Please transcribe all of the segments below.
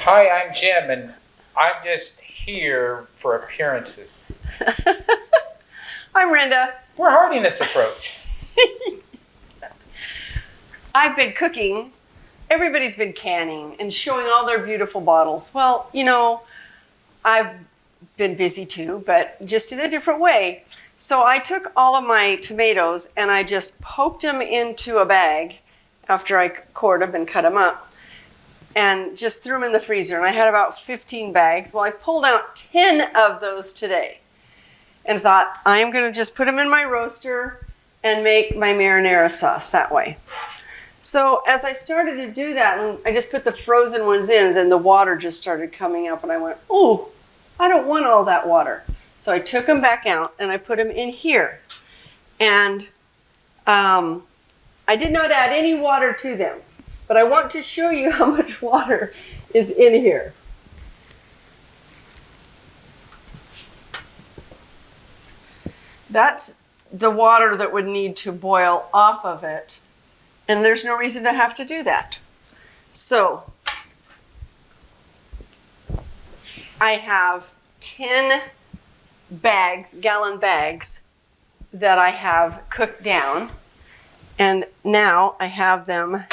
Hi, I'm Jim, and I'm just here for appearances. I'm Rhenda. We're hardiness approach. I've been cooking. Everybody's been canning and showing all their beautiful bottles. Well, you know, I've been busy too, but just in a different way. So I took all of my tomatoes and I just poked them into a bag after I cored them and cut them up and just threw them in the freezer. And I had about 15 bags. Well, I pulled out 10 of those today and thought, I am going to just put them in my roaster and make my marinara sauce that way. So as I started to do that, and I just put the frozen ones in, then the water just started coming up and I went, oh, I don't want all that water. So I took them back out and I put them in here. And I did not add any water to them, but I want to show you how much water is in here. That's the water that would need to boil off of it. And there's no reason to have to do that. So I have 10 bags, gallon bags, that I have cooked down. And now I have them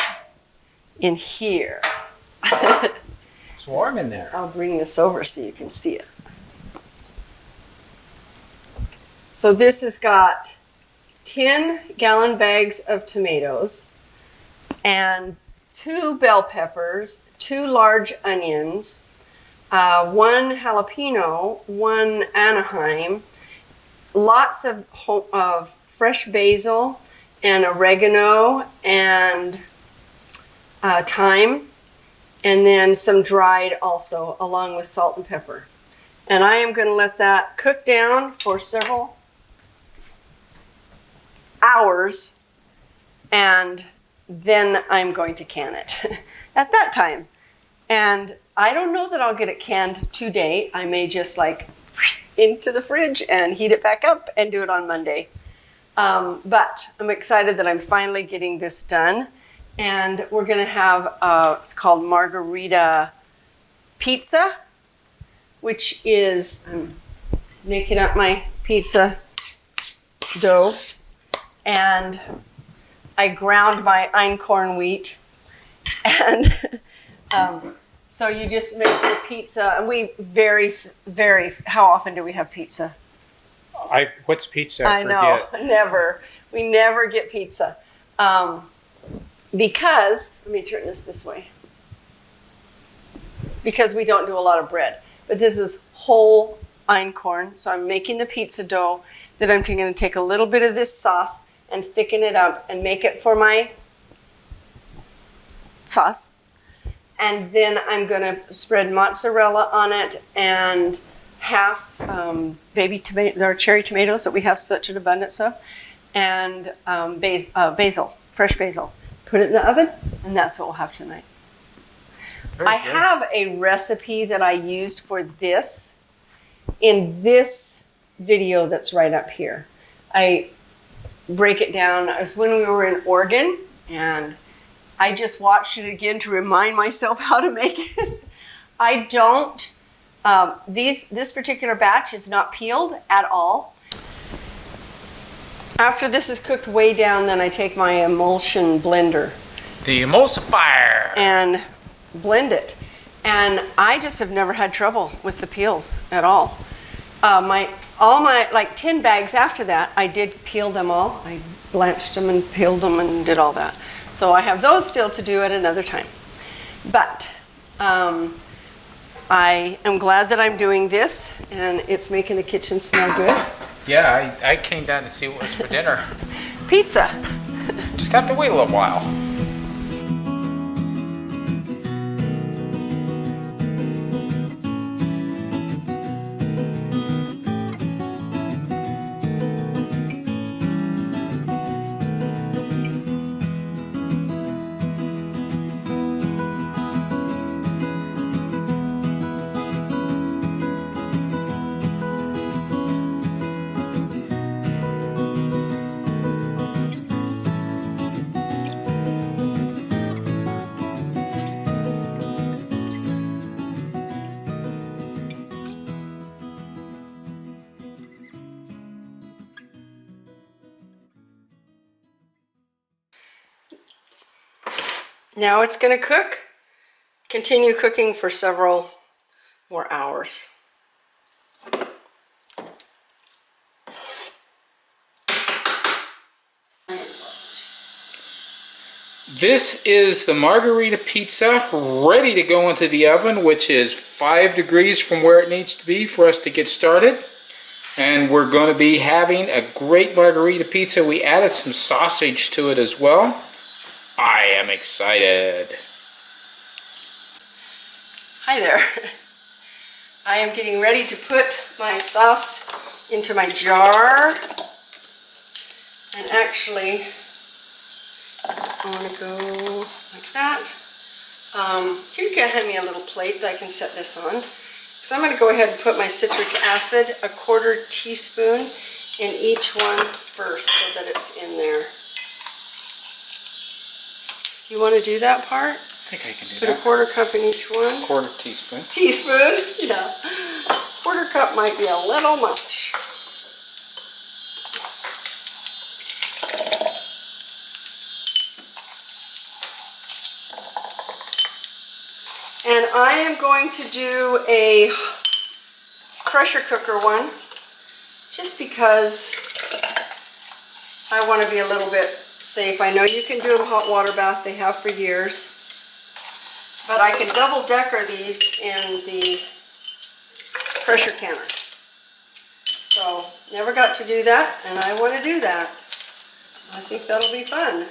in here. It's warm in there. I'll bring this over so you can see it. So this has got 10 gallon bags of tomatoes and 2 bell peppers, 2 large onions, 1 jalapeno, 1 Anaheim, lots of fresh basil and oregano and thyme, and then some dried also, along with salt and pepper. And I am going to let that cook down for several hours, and then I'm going to can it at that time. And I don't know that I'll get it canned today. I may just like into the fridge and heat it back up and do it on Monday. But I'm excited that I'm finally getting this done. And we're going to have, it's called margarita pizza, which is, I'm making up my pizza dough. And I ground my einkorn wheat. And so you just make your pizza. And we very, how often do we have pizza? What's pizza? I know, never. We never get pizza. Because, let me turn this way. Because we don't do a lot of bread. But this is whole einkorn. So I'm making the pizza dough. Then I'm going to take a little bit of this sauce and thicken it up and make it for my sauce. And then I'm going to spread mozzarella on it and half baby tomato, there are cherry tomatoes that we have such an abundance of, and basil, fresh basil. Put it in the oven, and that's what we'll have tonight. I have a recipe that I used for this in this video that's right up here. I break it down. It was when we were in Oregon, and I just watched it again to remind myself how to make it. I don't, this particular batch is not peeled at all. After this is cooked way down, then I take my emulsion blender. The emulsifier. And blend it. And I just have never had trouble with the peels at all. All my, like 10 bags after that, I did peel them all. I blanched them and peeled them and did all that. So I have those still to do at another time. But I am glad that I'm doing this, and it's making the kitchen smell good. Yeah, I came down to see what was for dinner. Pizza. Just have to wait a little while. Now it's going to cook. Continue cooking for several more hours. This is the margarita pizza ready to go into the oven, which is 5 degrees from where it needs to be for us to get started. And we're going to be having a great margarita pizza. We added some sausage to it as well. I am excited. Hi there. I am getting ready to put my sauce into my jar. And actually, I want to go like that. You can hand me a little plate that I can set this on. So I'm going to go ahead and put my citric acid, a 1/4 teaspoon in each one first so that it's in there. You want to do that part? I think I can do Put that. a 1/4 cup in each one. 1/4 teaspoon. Teaspoon? Yeah. 1/4 cup might be a little much. And I am going to do a pressure cooker one just because I want to be a little bit safe. I know you can do a hot water bath, they have for years. But I can double decker these in the pressure canner. So, never got to do that, and I want to do that. I think that'll be fun.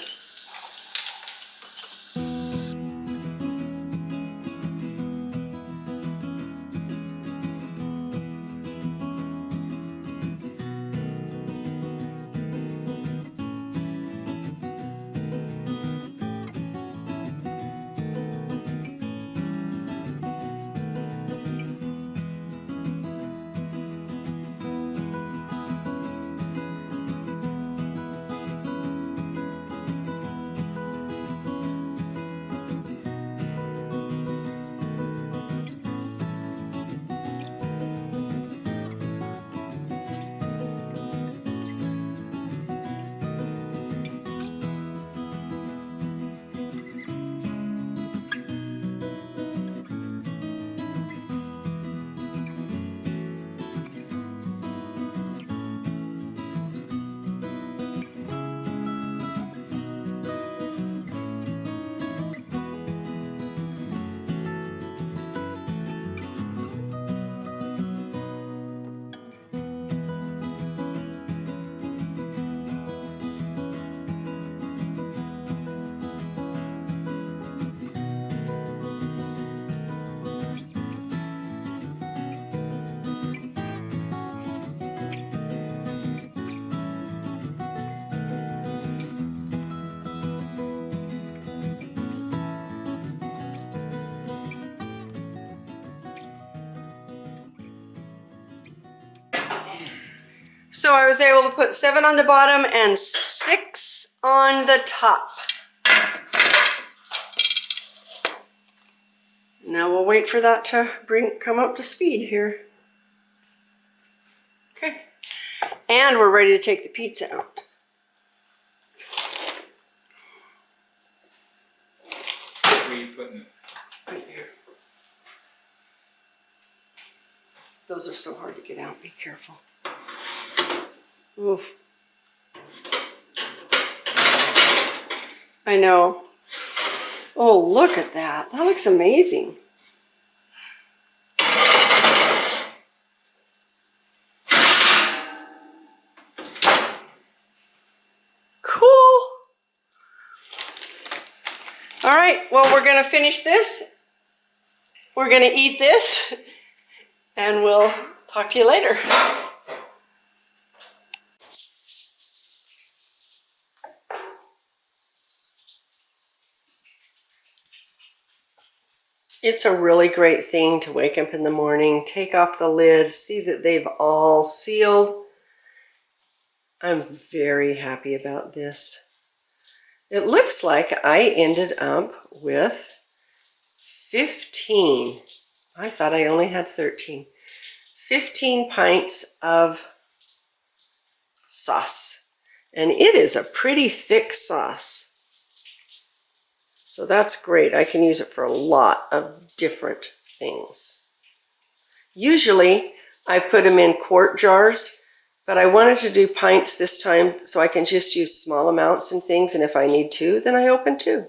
So I was able to put 7 on the bottom and 6 on the top. Now we'll wait for that to come up to speed here. Okay. And we're ready to take the pizza out. Where are you putting it? Right here. Those are so hard to get out. Be careful. Oof. I know. Oh, look at that. That looks amazing. Cool. All right, well, we're going to finish this. We're going to eat this, and we'll talk to you later. It's a really great thing to wake up in the morning, take off the lid, see that they've all sealed. I'm very happy about this. It looks like I ended up with 15. I thought I only had 13. 15 pints of sauce. And it is a pretty thick sauce. So that's great. I can use it for a lot of different things. Usually I put them in quart jars, but I wanted to do pints this time so I can just use small amounts and things, and if I need to, then I open two.